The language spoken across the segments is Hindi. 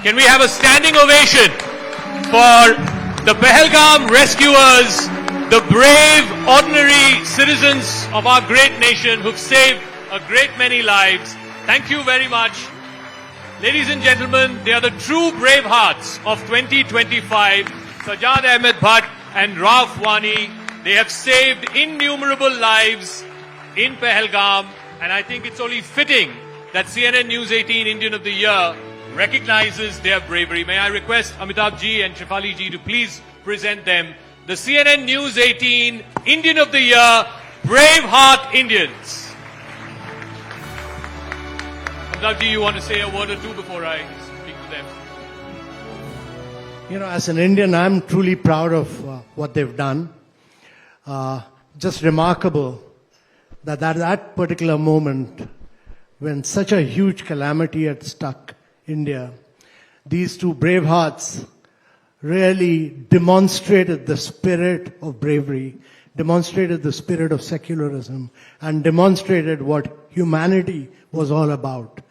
Can we have a standing ovation for the Pahalgam rescuers, the brave, ordinary citizens of our great nation who've saved a great many lives. Thank you very much. Ladies and gentlemen, they are the true brave hearts of 2025. Sajjad Ahmed Bhatt and Rauf Wani. They have saved innumerable lives in Pahalgam, and I think it's only fitting that CNN News 18 Indian of the Year recognizes their bravery. May I request Amitabh ji and Shefali ji to please present them the CNN News 18 Indian of the Year Braveheart Indians. Amitabh ji, you want to say a word or two before I speak to them? You know, as an Indian, I'm truly proud of what they've done. Just remarkable that at that particular moment, when such a huge calamity had struck India, these two brave hearts really demonstrated the spirit of bravery, demonstrated the spirit of secularism, and demonstrated what humanity was all about.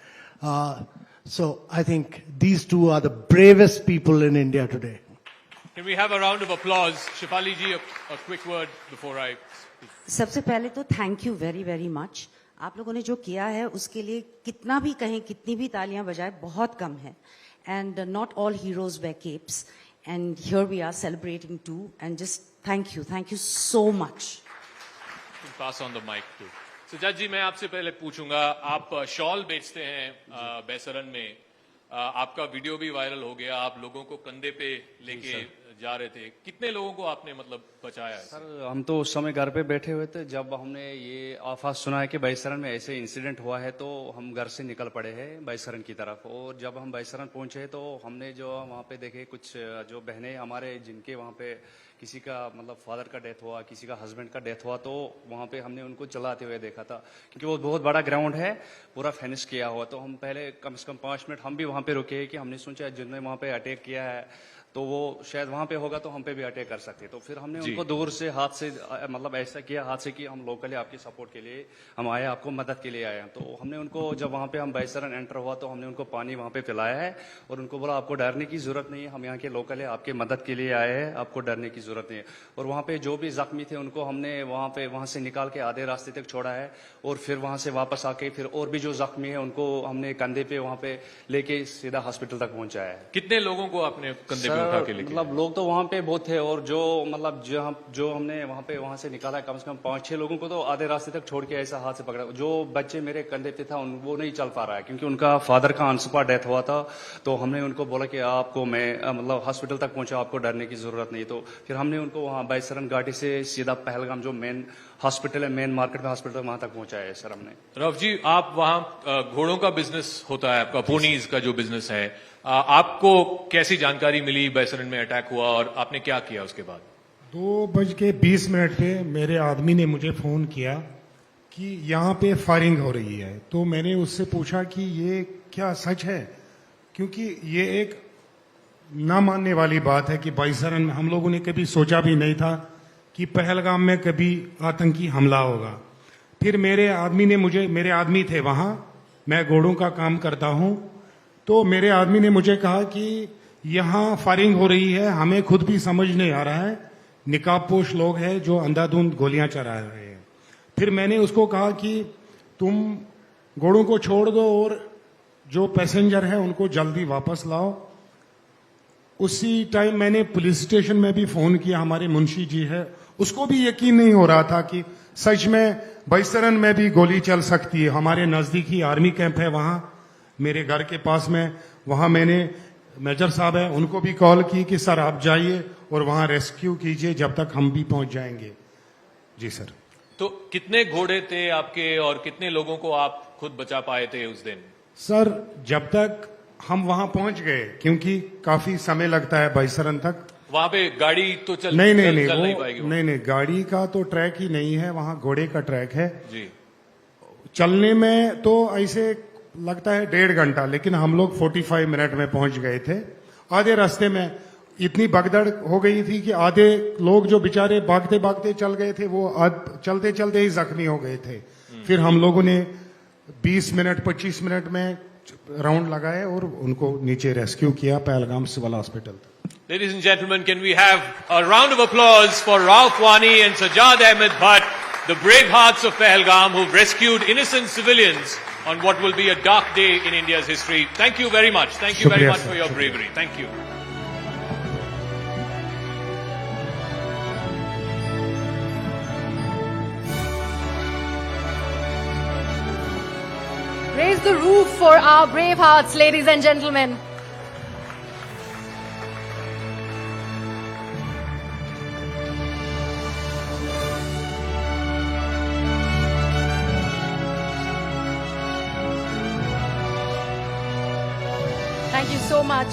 So I think these two are the bravest people in India today. Can we have a round of applause? Shefali ji, a quick word before I speak. सबसे पहले तो thank you very very much. आप लोगों ने जो किया है उसके लिए कितना भी कहें, कितनी भी तालियां बजाएं, बहुत कम है. And not all heroes wear capes, and here we are celebrating too, and just thank you so much. Pass on the mic to Sajjad ji. मैं आपसे पहले पूछूंगा, आप शॉल बेचते हैं बैसरन में, आपका वीडियो भी वायरल हो गया, आप लोगों को कंधे पे लेके जा रहे थे. कितने लोगों को आपने मतलब बचाया है? सर, हम तो उस समय घर पे बैठे हुए थे. जब हमने ये आफात सुना है कि बैसरन में ऐसे इंसिडेंट हुआ है, तो हम घर से निकल पड़े हैं बैसरन की तरफ. और जब हम बैसरन पहुंचे तो हमने जो वहाँ पे देखे कुछ जो बहनें हमारे, जिनके वहाँ पे किसी का मतलब फादर का डेथ हुआ, किसी का हस्बैंड का डेथ हुआ, तो वहाँ पे हमने उनको चलाते हुए देखा था. क्योंकि वो बहुत बड़ा ग्राउंड है, पूरा फिनिश किया हुआ. तो हम पहले कम से कम 5 मिनट हम भी वहाँ पे रुके कि हमने सोचा जिन्होंने वहाँ पे अटैक किया है तो वो शायद वहां पे होगा तो हम पे भी अटैक कर सकते. तो फिर हमने उनको दूर से हाथ से मतलब ऐसा किया हाथ से कि हम लोकली आपकी सपोर्ट के लिए हम आए, आपको मदद के लिए आए हैं. तो हमने उनको जब वहां पे हम बैसरन एंटर हुआ तो हमने उनको पानी वहां पे पिलाया है और उनको बोला आपको डरने की जरूरत नहीं है, हम यहाँ के लोकल है, आपके मदद के लिए आए हैं, आपको डरने की जरूरत नहीं है. और वहाँ पे जो भी जख्मी थे उनको हमने वहां से निकाल के आधे रास्ते तक छोड़ा है, और फिर वहां से वापस आके फिर और भी जो जख्मी है उनको हमने कंधे पे वहां पे लेके सीधा हॉस्पिटल तक पहुंचाया है. कितने लोगों को आपने कंधे पे उठा के लेके? मतलब लोग तो वहाँ पे बहुत थे, और जो मतलब जो हमने वहाँ से निकाला कम से कम 5-6 लोगों को तो आधे रास्ते तक छोड़ के ऐसा हाथ से पकड़ा. जो बच्चे मेरे कंधे पे था वो नहीं चल पा रहा है क्योंकि उनका फादर का अनसुपा डेथ हुआ था. तो हमने उनको बोला कि आपको मैं मतलब हॉस्पिटल तक पहुंचा, आपको डरने की जरूरत नहीं. तो फिर हमने उनको वहाँ बैसरन घाटी से सीधा पहलगाम जो मेन हॉस्पिटल है, मेन मार्केट में हॉस्पिटल, वहां तक पहुंचाया है सर हमने. रफ जी, आप वहां घोड़ों का बिजनेस होता है आपका, पोनीज का जो बिजनेस है, आपको कैसी जानकारी मिली बैसरन में अटैक हुआ और आपने क्या किया उसके बाद? 2:20 पे मेरे आदमी ने मुझे फोन किया कि यहाँ पे फायरिंग हो रही है. तो मैंने उससे पूछा कि ये क्या सच है, क्योंकि ये एक ना मानने वाली बात है कि बैसरन में हम लोगों ने कभी सोचा भी नहीं था कि पहलगाम में कभी आतंकी हमला होगा. फिर मेरे आदमी थे वहां, मैं घोड़ों का काम करता हूं, तो मेरे आदमी ने मुझे कहा कि यहाँ फायरिंग हो रही है, हमें खुद भी समझ नहीं आ रहा है, निकाबपोश लोग हैं जो अंधाधुंध गोलियां चला रहे हैं. फिर मैंने उसको कहा कि तुम घोड़ों को छोड़ दो और जो पैसेंजर है उनको जल्दी वापस लाओ. उसी टाइम मैंने पुलिस स्टेशन में भी फोन किया, हमारे मुंशी जी है, उसको भी यकीन नहीं हो रहा था कि सच में बैसरन में भी गोली चल सकती है. हमारे नजदीकी आर्मी कैंप है वहां मेरे घर के पास में, वहां मैंने मेजर साहब है उनको भी कॉल की कि सर आप जाइए और वहां रेस्क्यू कीजिए जब तक हम भी पहुंच जाएंगे. जी सर. तो कितने घोड़े थे आपके और कितने लोगों को आप खुद बचा पाए थे उस दिन? सर, जब तक हम वहां पहुंच गए, क्योंकि काफी समय लगता है बैसरन तक, वहां पे गाड़ी तो चल नहीं पाएगी? नहीं, गाड़ी का तो ट्रैक ही नहीं है, वहां घोड़े का ट्रैक है जी. चलने में तो ऐसे लगता है 1.5 घंटा, लेकिन हम लोग 45 मिनट में पहुंच गए थे. आधे रास्ते में इतनी भगदड़ हो गई थी कि आधे लोग जो बेचारे भागते भागते चल गए थे वो चलते चलते ही जख्मी हो गए थे. फिर हम लोगों ने 20 मिनट 25 मिनट में राउंड लगाए और उनको नीचे रेस्क्यू किया पहलगाम सिविल हॉस्पिटल तक। Ladies and gentlemen, can we have a round of applause for Rauf Wani and Sajjad Ahmed Bhatt, the brave hearts of Pahalgam who've rescued innocent civilians on what will be a dark day in India's history. Thank you very much. Thank you very Shukriya, much sir. for your Shukriya. bravery. Thank you. Raise the roof for our brave hearts, ladies and gentlemen. Thank you so much.